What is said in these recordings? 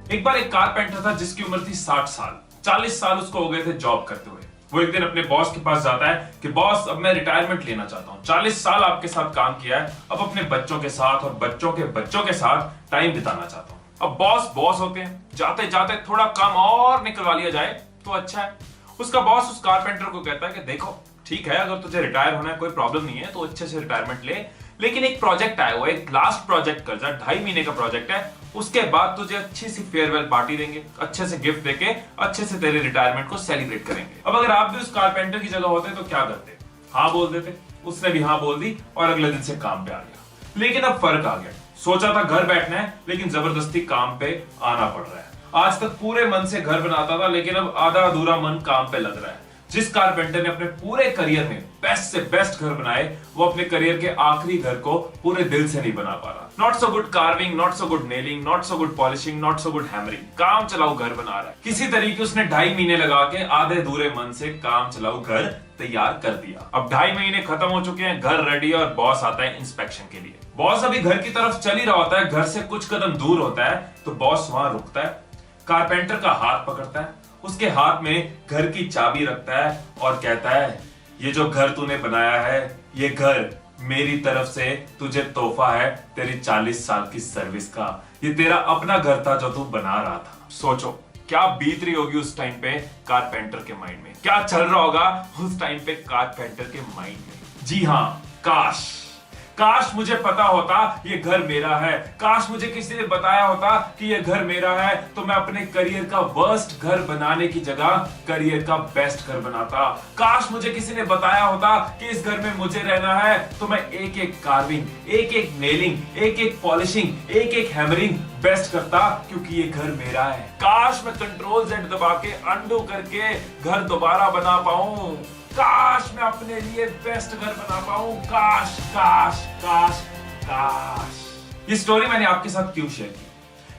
एक बार एक कारपेंटर था जिसकी उम्र थी 60 साल। 40 साल उसको हो गए थे जॉब करते हुए। वो एक दिन अपने बॉस के पास जाता है कि बॉस, अब मैं रिटायरमेंट लेना चाहता हूँ। 40 साल आपके साथ काम किया है, अब अपने बच्चों के साथ और बच्चों के बच्चों के साथ टाइम बिताना चाहता हूँ। अब बॉस बॉस होते हैं, जाते जाते थोड़ा काम और निकलवा लिया जाए तो अच्छा है। उसका बॉस उस कारपेंटर को कहता है कि देखो, ठीक है, अगर तुझे रिटायर होना है कोई प्रॉब्लम नहीं है, तो अच्छे से रिटायरमेंट ले, लेकिन एक प्रोजेक्ट आया हुआ है, एक लास्ट प्रोजेक्ट कर जा, 2.5 महीने का प्रोजेक्ट है, उसके बाद तुझे अच्छी सी फेयरवेल पार्टी देंगे, अच्छे से गिफ्ट देके अच्छे से तेरे रिटायरमेंट को सेलिब्रेट करेंगे। अब अगर आप भी उस कारपेंटर की जगह होते तो क्या करते? हाँ बोल देते। उसने भी हाँ बोल दी और अगले दिन से काम पे आ गया। लेकिन अब फर्क आ गया, सोचा था घर बैठना है, लेकिन जबरदस्ती काम पे आना पड़ रहा है। आज तक पूरे मन से घर बनाता था, लेकिन अब आधा अधूरा मन काम पे लग रहा है। जिस कारपेंटर ने अपने पूरे करियर में बेस्ट से बेस्ट घर बनाए, वो अपने करियर के आखिरी घर को पूरे दिल से नहीं बना पा रहा। Not so good carving, not so good nailing, not so good polishing, not so good hammering, काम चलाऊ घर बना रहा है। किसी तरीके उसने 2.5 महीने लगा के आधे अधूरे मन से काम चलाऊ घर तैयार कर दिया। अब 2.5 महीने खत्म हो चुके हैं, घर रेडी और बॉस आता है इंस्पेक्शन के लिए। बॉस अभी घर की तरफ चल ही रहा होता है, घर से कुछ कदम दूर होता है तो बॉस वहां रुकता है, कारपेंटर का हाथ पकड़ता है, उसके हाथ में घर की चाबी रखता है और कहता है, ये जो घर तूने बनाया है, ये घर मेरी तरफ से तुझे तोहफा है तेरी 40 साल की सर्विस का। ये तेरा अपना घर था जो तू बना रहा था। सोचो क्या बीत रही होगी उस टाइम पे कारपेंटर के माइंड में, क्या चल रहा होगा उस टाइम पे कारपेंटर के माइंड में। जी हाँ, काश काश मुझे पता होता ये घर मेरा है, काश मुझे किसी ने बताया होता कि ये घर मेरा है, तो मैं अपने करियर का वर्स्ट घर बनाने की जगह करियर का बेस्ट घर बनाता। काश मुझे किसी ने बताया होता कि इस घर में मुझे रहना है, तो मैं एक एक कार्विंग, एक एक नेलिंग, एक एक पॉलिशिंग, एक एक हैमरिंग बेस्ट करता, क्योंकि ये घर मेरा है। काश मैं कंट्रोल Z दबा के अंडू करके घर दोबारा बना पाऊं, काश मैं अपने लिए बेस्ट घर बना पाऊं, काश काश काश काश। ये स्टोरी मैंने आपके साथ क्यों शेयर की?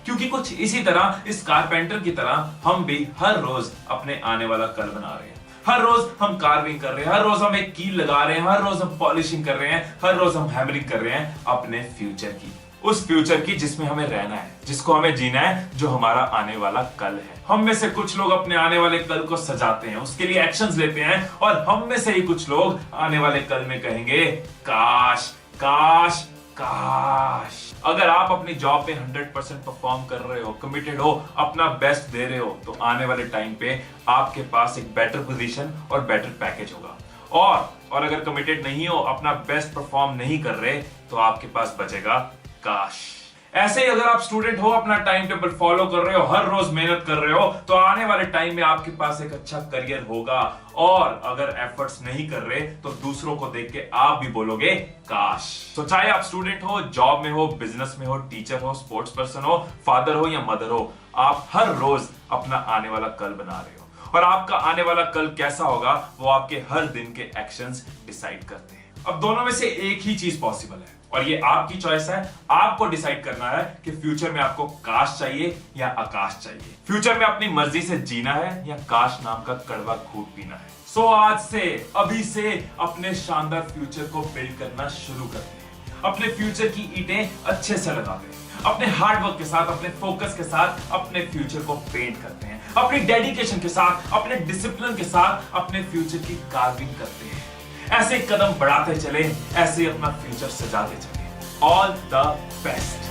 क्योंकि कुछ इसी तरह इस कारपेंटर की तरह हम भी हर रोज अपने आने वाला कल बना रहे हैं। हर रोज हम कार्विंग कर रहे हैं, हर रोज हम एक कील लगा रहे हैं, हर रोज हम पॉलिशिंग कर रहे हैं, हर रोज हम हैमरिंग कर रहे हैं अपने फ्यूचर की, उस फ्यूचर की जिसमें हमें रहना है, जिसको हमें जीना है, जो हमारा आने वाला कल है। हम में से कुछ लोग अपने आने वाले कल को सजाते हैं, उसके लिए एक्शंस लेते हैं, और हम में से ही कुछ लोग आने वाले कल में कहेंगे काश काश काश। अगर आप अपनी जॉब पे 100% परफॉर्म कर रहे हो, कमिटेड हो, अपना बेस्ट दे रहे हो, तो आने वाले टाइम पे आपके पास एक बेटर पोजीशन और बेटर पैकेज होगा। और अगर कमिटेड नहीं हो, अपना बेस्ट परफॉर्म नहीं कर रहे, तो आपके पास बचेगा काश। ऐसे ही अगर आप स्टूडेंट हो, अपना टाइम टेबल फॉलो कर रहे हो, हर रोज मेहनत कर रहे हो, तो आने वाले टाइम में आपके पास एक अच्छा करियर होगा। और अगर एफर्ट्स नहीं कर रहे, तो दूसरों को देख के आप भी बोलोगे काश। तो चाहे आप स्टूडेंट हो, जॉब में हो, बिजनेस में हो, टीचर हो, स्पोर्ट्स पर्सन हो, फादर हो या मदर हो, आप हर रोज अपना आने वाला कल बना रहे हो। और आपका आने वाला कल कैसा होगा, वो आपके हर दिन के एक्शंस डिसाइड करते हैं। अब दोनों में से एक ही चीज पॉसिबल है, और ये आपकी चॉइस है। आपको डिसाइड करना है कि फ्यूचर में आपको काश चाहिए या आकाश चाहिए। फ्यूचर में अपनी मर्जी से जीना है या काश नाम का कड़वा घूंट पीना है। सो आज से, अभी से अपने शानदार फ्यूचर को बिल्ड करना शुरू करते हैं। अपने फ्यूचर की ईंटें अच्छे से लगाते हैं, अपने हार्डवर्क के साथ, अपने फोकस के साथ अपने फ्यूचर को पेंट करते हैं, अपनी डेडिकेशन के साथ, अपने डिसिप्लिन के साथ अपने फ्यूचर की कार्विंग करते हैं। ऐसे कदम बढ़ाते चले, ऐसे अपना फ्यूचर सजाते चले। All the best.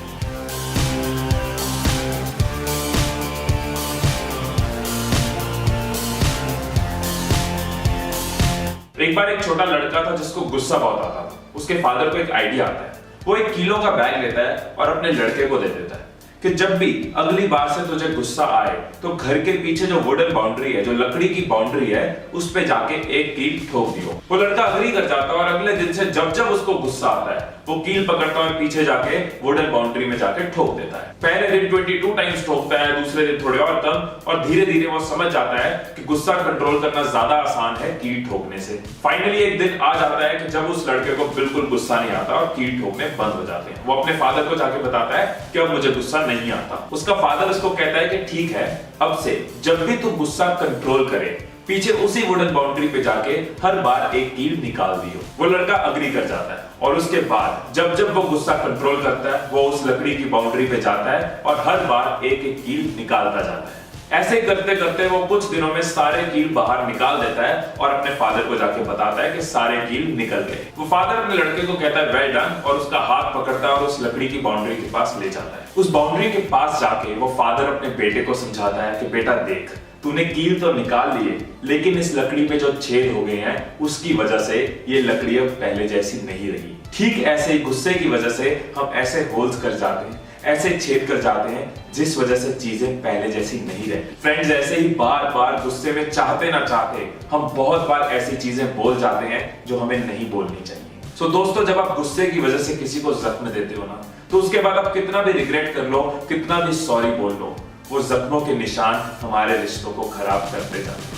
एक बार एक छोटा लड़का था जिसको गुस्सा बहुत आता था। उसके फादर को एक आइडिया आता है। वो 1 किलो का बैग लेता है और अपने लड़के को दे देता है कि जब भी अगली बार से तुझे गुस्सा आए, तो घर के पीछे जो वुडन बाउंड्री है, जो लकड़ी की बाउंड्री है, उस पे जाके एक कील ठोक दियो। वो लड़का अग्री कर जाता है और अगले दिन से जब जब उसको गुस्सा आता है, वो कील पकड़ता है, पीछे जाके वुडन बाउंड्री में जाके ठोक देता है। पहले दिन 22 टाइम्स ठोकता है, दूसरे दिन थोड़े और कम, और धीरे धीरे वो समझ जाता है कि गुस्सा कंट्रोल करना ज्यादा आसान है कील ठोकने से। फाइनली एक दिन आ जाता है कि जब उस लड़के को बिल्कुल गुस्सा नहीं आता और कील ठोकने बंद हो जाते हैं। वो अपने फादर को जाके बताता है कि अब मुझे गुस्सा नहीं आता। उसका फादर उसको कहता है कि ठीक है, अब से जब भी तू गुस्सा कंट्रोल करे, पीछे उसी वुडन बाउंड्री पे जाके हर बार एक कील निकाल दियो। वो लड़का अग्री कर जाता है और उसके बाद जब जब वो गुस्सा कंट्रोल करता है वो उस लकड़ी की बाउंड्री पे जाता है और हर बार एक एक कील निकालता जाता है। ऐसे करते करते वो कुछ दिनों में सारे कील बाहर निकाल देता है और अपने फादर को जाके बताता है कि सारे कील निकल गए। वो फादर अपने लड़के को कहता है वेल डन और उसका हाथ पकड़ता है और उस लकड़ी की बाउंड्री के पास ले जाता है। उस बाउंड्री के पास जाके वो फादर अपने बेटे को समझाता है कि बेटा देख, तूने कील तो निकाल लिए लेकिन इस लकड़ी पे जो छेद हो गए हैं उसकी वजह से ये लकड़ी अब पहले जैसी नहीं रही। ठीक ऐसे ही गुस्से की वजह से हम ऐसे होल्स कर जाते हैं, ऐसे छेद कर जाते हैं जिस वजह से चीजें पहले जैसी नहीं रहती। फ्रेंड्स, ऐसे ही बार बार गुस्से में चाहते ना चाहते हम बहुत बार ऐसी चीजें बोल जाते हैं जो हमें नहीं बोलनी चाहिए। सो दोस्तों, जब आप गुस्से की वजह से किसी को जख्म देते हो ना, तो उसके बाद आप कितना भी रिग्रेट कर लो, कितना भी सॉरी बोल लो, वो जख्मों के निशान हमारे रिश्तों को खराब करते जाते हैं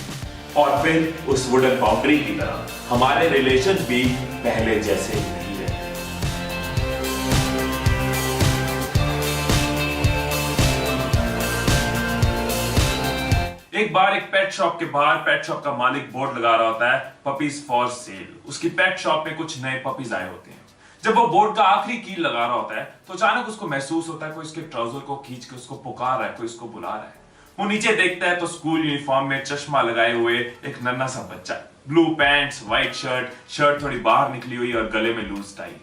और फिर उस वुडन बाउंड्री की तरह हमारे रिलेशन भी पहले जैसे नहीं रहते। एक बार एक पेट शॉप के बाहर पेट शॉप का मालिक बोर्ड लगा रहा होता है पपीज फॉर सेल। उसकी पेट शॉप में कुछ नए पपीज आए होते हैं। जब वो बोर्ड का आखिरी कील लगा रहा होता है तो अचानक उसको महसूस होता है कोई इसके ट्राउजर को खींच के उसको पुकार रहा है, कोई इसको बुला रहा है। वो नीचे देखता है तो स्कूल यूनिफॉर्म में चश्मा लगाए हुए एक नन्हा सा बच्चा, ब्लू पैंट्स, व्हाइट शर्ट थोड़ी बाहर निकली हुई और गले में लूज टाई।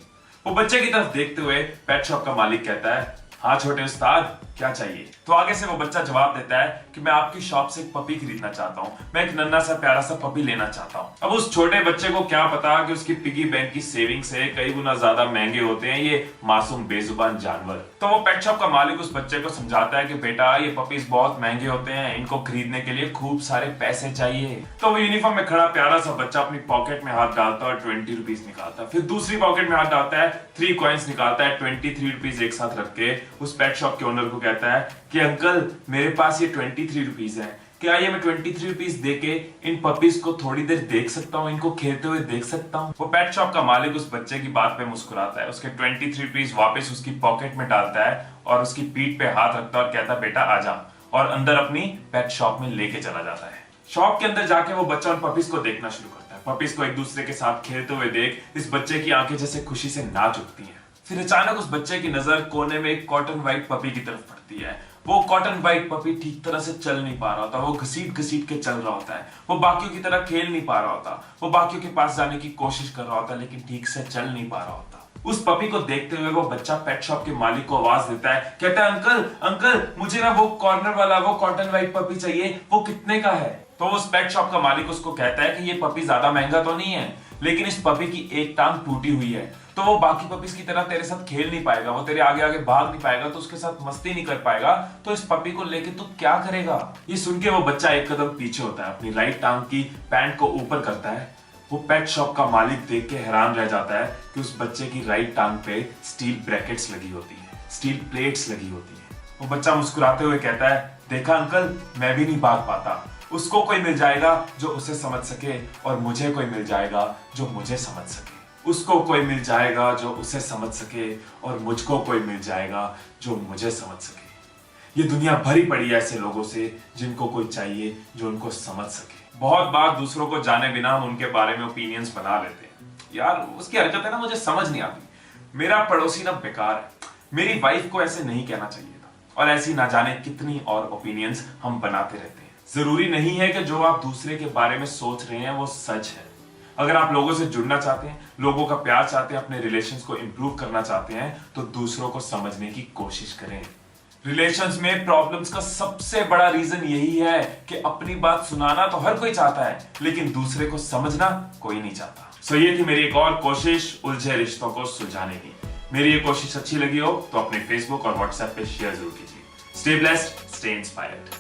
वो बच्चे की तरफ देखते हुए पेट शॉप का मालिक कहता है, हाँ छोटे उस्ताद, क्या चाहिए? तो आगे से वो बच्चा जवाब देता है कि मैं आपकी शॉप से एक पपी खरीदना चाहता हूँ, मैं एक नन्हा सा प्यारा सा पपी लेना चाहता हूँ। अब उस छोटे बच्चे को क्या पता कि उसकी पिगी बैंक की सेविंग से कई गुना ज्यादा महंगे होते हैं ये मासूम बेजुबान जानवर। तो वो पेट शॉप का मालिक उस बच्चे को समझाता है कि बेटा ये पपीज बहुत महंगे होते हैं, इनको खरीदने के लिए खूब सारे पैसे चाहिए। तो वो यूनिफॉर्म में खड़ा प्यारा सा बच्चा अपनी पॉकेट में हाथ डालता है और 20 रुपीज निकालता है, फिर दूसरी पॉकेट में हाथ डालता है, 3 कॉइन्स निकालता है, 23 रुपीज एक साथ रख के उस पेट शॉप के ओनर को कहता है कि अंकल मेरे पास ये 23 रुपीज है, क्या ये मैं 23 रुपीज देके इन पपीज को थोड़ी देर देख सकता हूँ, इनको खेलते हुए देख सकता हूँ? वो पेट शॉप का मालिक उस बच्चे की बात पे मुस्कुराता है, उसके 23 रुपीज वापस उसकी पॉकेट में डालता है और उसकी पीठ पे हाथ रखता है और कहता है बेटा आजा, और अंदर अपनी पेट शॉप में लेके चला जाता है। शॉप के अंदर जाके वो बच्चा उन पपीज को देखना शुरू करता है। पपीज को एक दूसरे के साथ खेलते हुए देख इस बच्चे की आंखें जैसे खुशी से नाच उठती हैं। फिर अचानक उस बच्चे की नजर कोने में एक कॉटन व्हाइट पपी की तरफ पड़ती है। वो कॉटन व्हाइट पपी ठीक तरह से चल नहीं पा रहा होता, वो घसीट घसीट के चल रहा होता है, वो बाकियों की तरह खेल नहीं पा रहा होता, वो बाकियों के पास जाने की कोशिश कर रहा होता है लेकिन ठीक से चल नहीं पा रहा होता। उस पपी को देखते हुए वो बच्चा पेट शॉप के मालिक को आवाज देता है, कहता है अंकल अंकल मुझे ना वो कॉर्नर वाला वो कॉटन व्हाइट पपी चाहिए, वो कितने का है? तो उस पेट शॉप का मालिक उसको कहता है कि ये पपी ज्यादा महंगा तो नहीं है, लेकिन इस पपी की एक टांग टूटी हुई है तो वो बाकी पपीज की तरह तेरे साथ खेल नहीं पाएगा, वो तेरे आगे आगे भाग नहीं पाएगा, तो उसके साथ मस्ती नहीं कर पाएगा, तो इस पपी को लेके तू क्या करेगा? ये सुन के वो बच्चा एक कदम पीछे होता है, अपनी राइट टांग की पैंट को ऊपर करता है। वो पेट शॉप का मालिक देख के हैरान रह जाता है कि उस बच्चे की राइट टांग पे स्टील ब्रैकेट्स लगी होती है, स्टील प्लेट्स लगी होती है। वो बच्चा मुस्कुराते हुए कहता है, देखा अंकल मैं भी नहीं भाग पाता, उसको कोई मिल जाएगा जो उसे समझ सके और मुझे कोई मिल जाएगा जो मुझे समझ सके, उसको कोई मिल जाएगा जो उसे समझ सके और मुझको कोई मिल जाएगा जो मुझे समझ सके। ये दुनिया भरी पड़ी है ऐसे लोगों से जिनको कोई चाहिए जो उनको समझ सके। बहुत बार दूसरों को जाने बिना हम उनके बारे में ओपिनियंस बना लेते हैं। यार उसकी हरकतें ना मुझे समझ नहीं आती, मेरा पड़ोसी ना बेकार है, मेरी वाइफ को ऐसे नहीं कहना चाहिए था, और ऐसी ना जाने कितनी और ओपिनियंस हम बनाते रहते हैं। जरूरी नहीं है कि जो आप दूसरे के बारे में सोच रहे हैं वो सच है। अगर आप लोगों से जुड़ना चाहते हैं, लोगों का प्यार चाहते हैं, अपने रिलेशंस को इंप्रूव करना चाहते हैं, तो दूसरों को समझने की कोशिश करें। रिलेशंस में प्रॉब्लम्स का सबसे बड़ा रीजन यही है कि अपनी बात सुनाना तो हर कोई चाहता है लेकिन दूसरे को समझना कोई नहीं चाहता। सो ये थी मेरी एक और कोशिश उलझे रिश्तों को सुलझाने की। मेरी ये कोशिश अच्छी लगी हो तो अपने फेसबुक और व्हाट्सएप पे शेयर जरूर कीजिए। Stay blessed, stay inspired.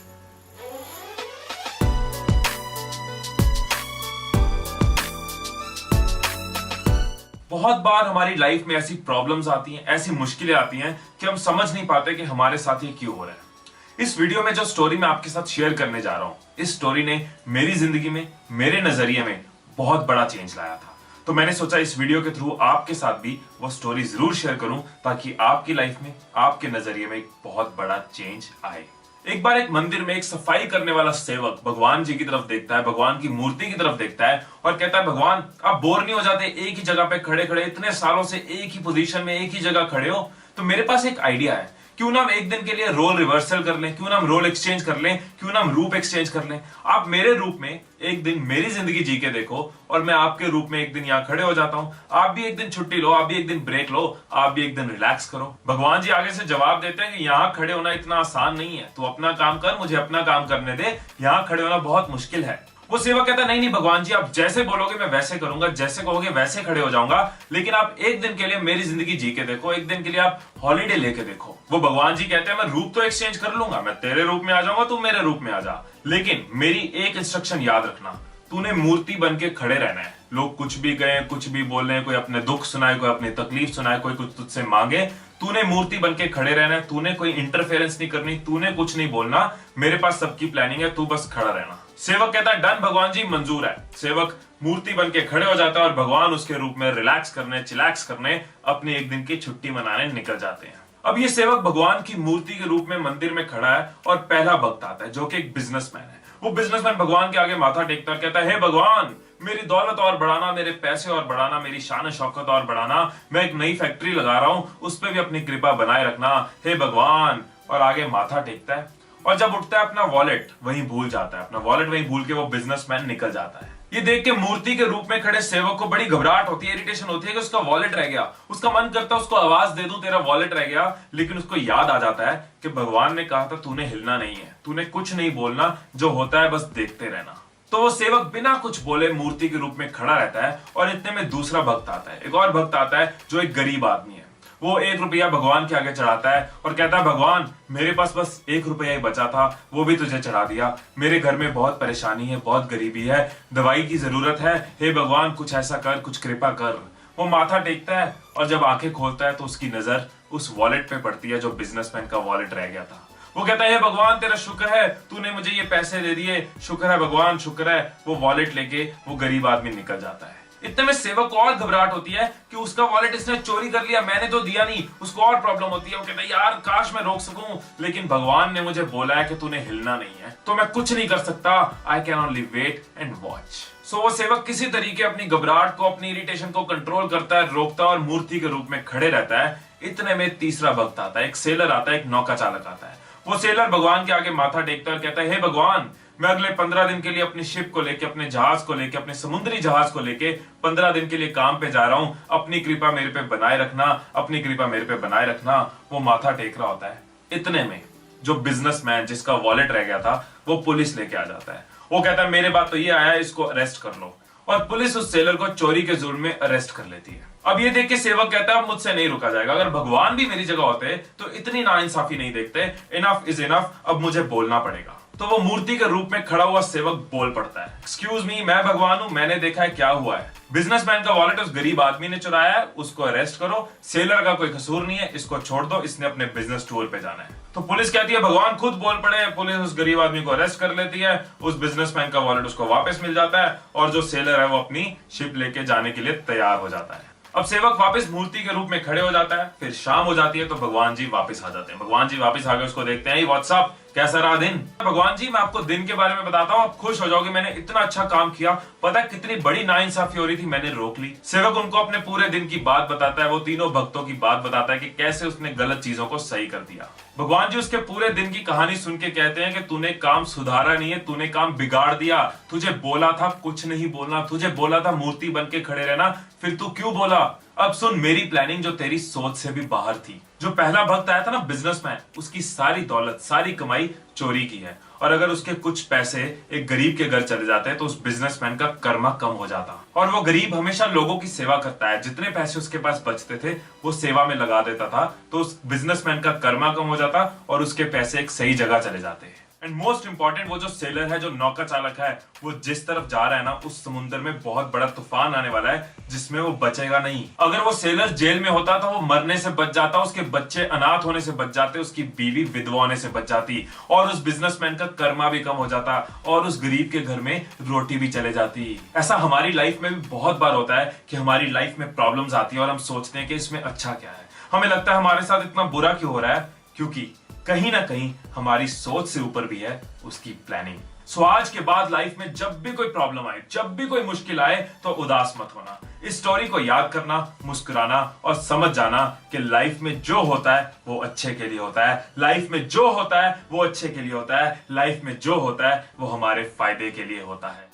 बहुत बार हमारी लाइफ में ऐसी प्रॉब्लम्स आती हैं, ऐसी मुश्किलें आती हैं कि हम समझ नहीं पाते कि हमारे साथ ये क्यों हो रहा है। इस वीडियो में जो स्टोरी मैं आपके साथ शेयर करने जा रहा हूं, इस स्टोरी ने मेरी जिंदगी में, मेरे नजरिए में बहुत बड़ा चेंज लाया था। तो मैंने सोचा इस वीडियो के थ्रू आपके साथ भी वो स्टोरी जरूर शेयर करूं ताकि आपकी लाइफ में, आपके नजरिए में एक बहुत बड़ा चेंज आए। एक बार एक मंदिर में एक सफाई करने वाला सेवक भगवान जी की तरफ देखता है, भगवान की मूर्ति की तरफ देखता है और कहता है, भगवान आप बोर नहीं हो जाते एक ही जगह पे खड़े खड़े, इतने सालों से एक ही पोजीशन में एक ही जगह खड़े हो? तो मेरे पास एक आइडिया है, क्यों ना हम एक दिन के लिए रोल रिवर्सल कर लें, क्यों ना हम रोल एक्सचेंज कर लें, क्यों ना हम रूप एक्सचेंज कर लें। आप मेरे रूप में एक दिन मेरी जिंदगी जी के देखो और मैं आपके रूप में एक दिन यहां खड़े हो जाता हूं। आप भी एक दिन छुट्टी लो, आप भी एक दिन ब्रेक लो, आप भी एक दिन रिलैक्स करो। भगवान जी आगे से जवाब देते हैं कि यहां खड़े होना इतना आसान नहीं है, तू अपना काम कर, मुझे अपना काम करने दे, यहां खड़े होना बहुत मुश्किल है। वो सेवक कहता है, नहीं नहीं भगवान जी, आप जैसे बोलोगे मैं वैसे करूंगा, जैसे कहोगे वैसे खड़े हो जाऊंगा, लेकिन आप एक दिन के लिए मेरी जिंदगी जी के देखो, एक दिन के लिए आप हॉलीडे लेके देखो। वो भगवान जी कहते हैं, मैं रूप तो एक्सचेंज कर लूंगा, मैं तेरे रूप में आ जाऊंगा, तू मेरे रूप में आ जा, लेकिन मेरी एक इंस्ट्रक्शन याद रखना, तूने मूर्ति बन के खड़े रहना है। लोग कुछ भी कहें, कुछ भी बोले, कोई अपने दुख सुनाए, कोई अपनी तकलीफ सुनाए, कोई कुछ तुझसे मांगे, तूने मूर्ति बन के खड़े रहना है, तूने कोई इंटरफेरेंस नहीं करनी, तूने कुछ नहीं बोलना, मेरे पास सबकी प्लानिंग है, तू बस खड़ा रहना। सेवक कहता है, डन भगवान जी, मंजूर है। सेवक मूर्ति बन के खड़े हो जाता है और भगवान उसके रूप में रिलैक्स करने, चिलैक्स करने, अपनी एक दिन की छुट्टी मनाने निकल जाते हैं। अब ये सेवक भगवान की मूर्ति के रूप में मंदिर में खड़ा है और पहला भक्त आता है जो कि एक बिजनेसमैन है। वो बिजनेसमैन भगवान के आगे माथा टेकता और कहता है, हे भगवान, मेरी दौलत और बढ़ाना, मेरे पैसे और बढ़ाना, मेरी शान शौकत और बढ़ाना, मैं एक नई फैक्ट्री लगा रहा हूं, उस पर भी अपनी कृपा बनाए रखना, हे भगवान। और आगे माथा टेकता है और जब उठता है अपना वॉलेट वहीं भूल जाता है, अपना वॉलेट वहीं भूल के वो बिजनेसमैन निकल जाता है। ये देख के मूर्ति के रूप में खड़े सेवक को बड़ी घबराहट होती है, इरिटेशन होती है कि उसका वॉलेट रह गया। उसका मन करता है उसको आवाज दे दूं, तेरा वॉलेट रह गया, लेकिन उसको याद आ जाता है कि भगवान ने कहा था तूने हिलना नहीं है, तूने कुछ नहीं बोलना, जो होता है बस देखते रहना। तो वो सेवक बिना कुछ बोले मूर्ति के रूप में खड़ा रहता है और इतने में दूसरा भक्त आता है, एक और भक्त आता है जो एक गरीब आदमी है। वो 1 रुपया भगवान के आगे चढ़ाता है और कहता है, भगवान मेरे पास बस 1 रुपया ही बचा था, वो भी तुझे चढ़ा दिया, मेरे घर में बहुत परेशानी है, बहुत गरीबी है, दवाई की जरूरत है, हे भगवान कुछ ऐसा कर, कुछ कृपा कर। वो माथा टेकता है और जब आंखें खोलता है तो उसकी नजर उस वॉलेट पे पड़ती है जो बिजनेसमैन का वॉलेट रह गया था। वो कहता है, हे भगवान तेरा शुक्र है, तूने मुझे ये पैसे दे दिए, शुक्र है भगवान, शुक्र है। वो वॉलेट लेके वो गरीब आदमी निकल जाता है। इतने में सेवक को और घबराहट होती है कि उसका वॉलेट इसने चोरी कर लिया, मैंने तो दिया नहीं। उसको और प्रॉब्लम होती है, वो कहता है, यार काश मैं रोक सकूं, लेकिन भगवान ने मुझे बोला है कि तूने हिलना नहीं है, तो मैं कुछ नहीं कर सकता। I can only wait and watch. So वो सेवक किसी तरीके अपनी घबराहट को, अपनी इरिटेशन को कंट्रोल करता है, रोकता है और मूर्ति के रूप में खड़े रहता है। इतने में तीसरा भक्त आता है, एक सेलर आता है, एक नौका चालक आता है। वो सेलर भगवान के आगे माथा टेकता है और कहता है, हे भगवान, मैं अगले 15 दिन के लिए अपनी शिप को लेके, अपने जहाज को लेके, अपने समुद्री जहाज को लेके 15 दिन के लिए काम पे जा रहा हूं, अपनी कृपा मेरे पे बनाए रखना, अपनी कृपा मेरे पे बनाए रखना। वो माथा टेक रहा होता है। इतने में जो बिजनेसमैन जिसका वॉलेट रह गया था वो पुलिस लेके आ जाता है। वो कहता है, मेरे बात तो ये आया है, इसको अरेस्ट कर लो। और पुलिस उस सेलर को चोरी के जुर्म में अरेस्ट कर लेती है। अब ये देख के सेवक कहता है, अब मुझसे नहीं रुका जाएगा, अगर भगवान भी मेरी जगह होते तो इतनी नाइंसाफी नहीं देखते, इनफ इज इनफ, अब मुझे बोलना पड़ेगा। तो वो मूर्ति के रूप में खड़ा हुआ सेवक बोल पड़ता है, एक्सक्यूज मी, मैं भगवान हूं, मैंने देखा है क्या हुआ है। बिजनेसमैन का वॉलेट उस गरीब आदमी ने चुराया है, उसको अरेस्ट करो। सेलर का कोई कसूर नहीं है, इसको छोड़ दो, इसने अपने बिजनेस टूर पे जाना है। तो पुलिस कहती है, भगवान खुद बोल पड़े। पुलिस उस गरीब आदमी को अरेस्ट कर लेती है, उस बिजनेसमैन का वॉलेट उसको वापस मिल जाता है और जो सेलर है वो अपनी शिप लेके जाने के लिए तैयार हो जाता है। अब सेवक वापस मूर्ति के रूप में खड़े हो जाता है। फिर शाम हो जाती है तो भगवान जी वापस आ जाते हैं। भगवान जी वापस आके उसको देखते हैं, व्हाट्सअप, कैसा रहा दिन? भगवान जी मैं आपको दिन के बारे में बताता हूँ, आप खुश हो जाओगे, मैंने इतना अच्छा काम किया, पता है कितनी बड़ी नाइंसाफी हो रही थी, मैंने रोक ली। सेवक उनको अपने पूरे दिन की बात बताता है, वो तीनों भक्तों की बात बताता है कि कैसे उसने गलत चीजों को सही कर दिया। भगवान जी उसके पूरे दिन की कहानी सुन के कहते हैं कि तूने काम सुधारा नहीं है, तूने काम बिगाड़ दिया। तुझे बोला था कुछ नहीं बोलना, तुझे बोला था मूर्ति बन के खड़े रहना, फिर तू क्यों बोला? अब सुन मेरी प्लानिंग जो तेरी सोच से भी बाहर थी। जो पहला भक्त आया था ना बिजनेसमैन, उसकी सारी दौलत, सारी कमाई चोरी की है, और अगर उसके कुछ पैसे एक गरीब के घर चले जाते हैं तो उस बिजनेसमैन का कर्मा कम हो जाता। और वो गरीब हमेशा लोगों की सेवा करता है, जितने पैसे उसके पास बचते थे वो सेवा में लगा देता था, तो उस बिजनेसमैन का कर्मा कम हो जाता और उसके पैसे एक सही जगह चले जाते। एंड मोस्ट इंपॉर्टेंट, वो जो सेलर है, जो नौका चालक है, वो जिस तरफ जा रहा है ना, उस समुद्र में बहुत बड़ा तूफान आने वाला है जिसमें वो बचेगा नहीं। अगर वो सेलर जेल में होता तो वो मरने से बच जाता, उसके बच्चे अनाथ होने से बच जाते, उसकी बीवी विधवा होने से बच जाती, और उस बिजनेसमैन का कर्मा भी कम हो जाता, और उस गरीब के घर में रोटी भी चले जाती। ऐसा हमारी लाइफ में भी बहुत बार होता है कि हमारी लाइफ में प्रॉब्लम्स आती है और हम सोचते हैं कि इसमें अच्छा क्या है। हमें लगता है हमारे साथ इतना बुरा क्यों हो रहा है, क्योंकि कहीं ना कहीं हमारी सोच से ऊपर भी है उसकी प्लानिंग। सो आज के बाद लाइफ में जब भी कोई प्रॉब्लम आए, जब भी कोई मुश्किल आए, तो उदास मत होना। इस स्टोरी को याद करना, मुस्कुराना और समझ जाना कि लाइफ में जो होता है वो अच्छे के लिए होता है। लाइफ में जो होता है वो अच्छे के लिए होता है। लाइफ में जो होता है वो हमारे फायदे के लिए होता है।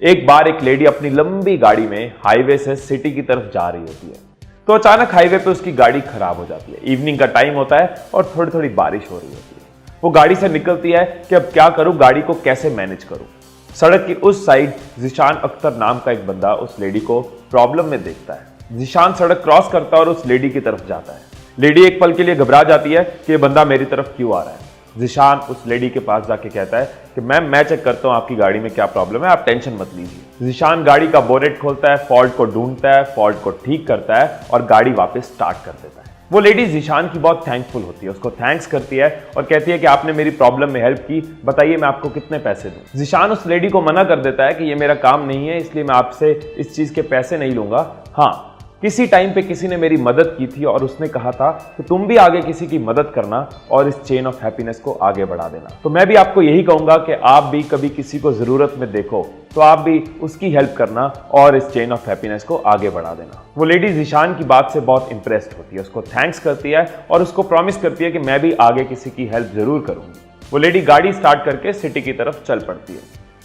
एक बार एक लेडी अपनी लंबी गाड़ी में हाईवे से सिटी की तरफ जा रही होती है, तो अचानक हाईवे पे उसकी गाड़ी खराब हो जाती है। इवनिंग का टाइम होता है और थोड़ी थोड़ी बारिश हो रही होती है। वो गाड़ी से निकलती है कि अब क्या करूं, गाड़ी को कैसे मैनेज करूं। सड़क की उस साइड जिशान अख्तर नाम का एक बंदा उस लेडी को प्रॉब्लम में देखता है। जिशान सड़क क्रॉस करता है और उस लेडी की तरफ जाता है। लेडी एक पल के लिए घबरा जाती है कि ये बंदा मेरी तरफ क्यों आ रहा है। जिशान उस लेडी के पास जाके कहता है कि मैम, मैं चेक करता हूं आपकी गाड़ी में क्या प्रॉब्लम है, आप टेंशन मत लीजिए। जिशान गाड़ी का बोनेट खोलता है, फॉल्ट को ढूंढता है, फॉल्ट को ठीक करता है और गाड़ी वापस स्टार्ट कर देता है। वो लेडी जिशान की बहुत थैंकफुल होती है, उसको थैंक्स करती है और कहती है कि आपने मेरी प्रॉब्लम में हेल्प की, बताइए मैं आपको कितने पैसे दूं। जिशान उस लेडी को मना कर देता है कि ये मेरा काम नहीं है, इसलिए मैं आपसे इस चीज के पैसे नहीं लूंगा। हाँ, किसी टाइम पे किसी ने मेरी मदद की थी और उसने कहा था कि तुम भी आगे किसी की मदद करना और इस चेन ऑफ हैप्पीनेस को आगे बढ़ा देना। तो मैं भी आपको यही कहूंगा कि आप भी कभी किसी को जरूरत में देखो तो आप भी उसकी हेल्प करना और इस चेन ऑफ हैप्पीनेस को आगे बढ़ा देना। वो लेडी जिशान की बात से बहुत इंप्रेस्ड होती है, उसको थैंक्स करती है और उसको प्रॉमिस करती है कि मैं भी आगे किसी की हेल्प जरूर करूंगी। वो लेडी गाड़ी स्टार्ट करके सिटी की तरफ चल पड़ती है।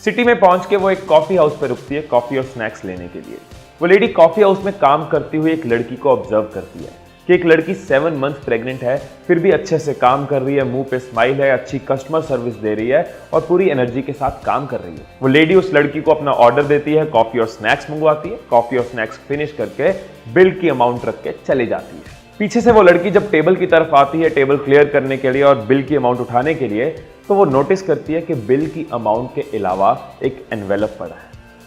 सिटी में पहुंच के वो एक कॉफी हाउस पर रुकती है कॉफी और स्नैक्स लेने के लिए। वो लेडी कॉफी हाउस में काम करती हुई एक लड़की को ऑब्जर्व करती है कि एक लड़की 7 मंथ प्रेग्नेंट है, फिर भी अच्छे से काम कर रही है, मुंह पे स्माइल है, अच्छी कस्टमर सर्विस दे रही है और पूरी एनर्जी के साथ काम कर रही है। वो लेडी उस लड़की को अपना ऑर्डर देती है, कॉफी और स्नैक्स मंगवाती है। कॉफी और स्नैक्स फिनिश करके बिल की अमाउंट रख के चली जाती है। पीछे से वो लड़की जब टेबल की तरफ आती है टेबल क्लियर करने के लिए और बिल की अमाउंट उठाने के लिए, तो वो नोटिस करती है कि बिल की अमाउंट के अलावा एक एनवेलप पड़ा है।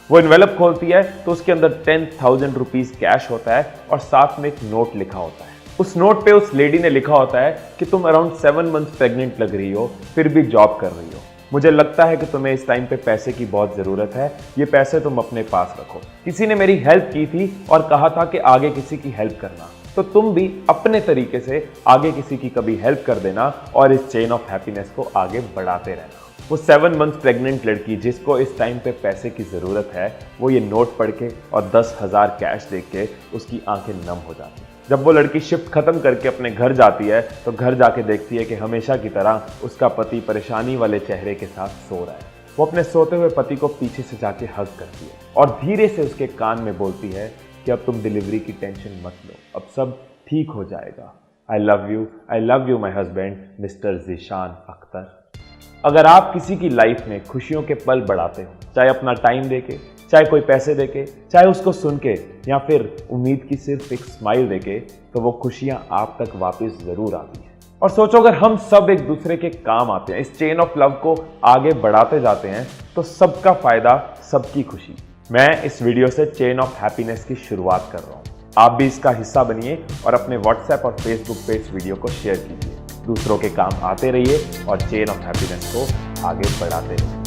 वो एनवेलप खोलती है तो उसके अंदर 10,000 रुपीज कैश होता है और साथ में एक नोट लिखा होता है। उस नोट पे उस लेडी ने लिखा होता है कि तुम अराउंड 7 मंथ प्रेग्नेंट लग रही हो, फिर भी जॉब कर रही हो। मुझे लगता है कि तुम्हें इस टाइम पे पैसे की बहुत जरूरत है, ये पैसे तुम अपने पास रखो। किसी ने मेरी हेल्प की थी और कहा था कि आगे किसी की हेल्प करना, तो तुम भी अपने तरीके से आगे किसी की कभी हेल्प कर देना और इस चेन ऑफ हैप्पीनेस को आगे बढ़ाते रहना। वो 7 मंथ प्रेग्नेंट लड़की जिसको इस टाइम पे पैसे की ज़रूरत है, वो ये नोट पढ़ के और 10,000 कैश देख के उसकी आंखें नम हो जाती हैं। जब वो लड़की शिफ्ट खत्म करके अपने घर जाती है तो घर जाके देखती है कि हमेशा की तरह उसका पति परेशानी वाले चेहरे के साथ सो रहा है। वो अपने सोते हुए पति को पीछे से जाके हग करती है और धीरे से उसके कान में बोलती है कि अब तुम डिलीवरी की टेंशन मत लो, अब सब ठीक हो जाएगा। I love you my husband mister Zeeshan Akhtar. अगर आप किसी की लाइफ में खुशियों के पल बढ़ाते हो, चाहे अपना टाइम देके, चाहे कोई पैसे देके, चाहे उसको सुन के या फिर उम्मीद की सिर्फ एक स्माइल देके, तो वो खुशियां आप तक वापस जरूर आती हैं। और सोचो, अगर हम सब एक दूसरे के काम आते हैं, इस चेन ऑफ लव को आगे बढ़ाते जाते हैं, तो सबका फायदा, सबकी खुशी। मैं इस वीडियो से चेन ऑफ हैप्पीनेस की शुरुआत कर रहा हूँ। आप भी इसका हिस्सा बनिए और अपने व्हाट्सएप और फेसबुक पे इस वीडियो को शेयर कीजिए। दूसरों के काम आते रहिए और चेन ऑफ हैप्पीनेस को आगे बढ़ाते रहिए।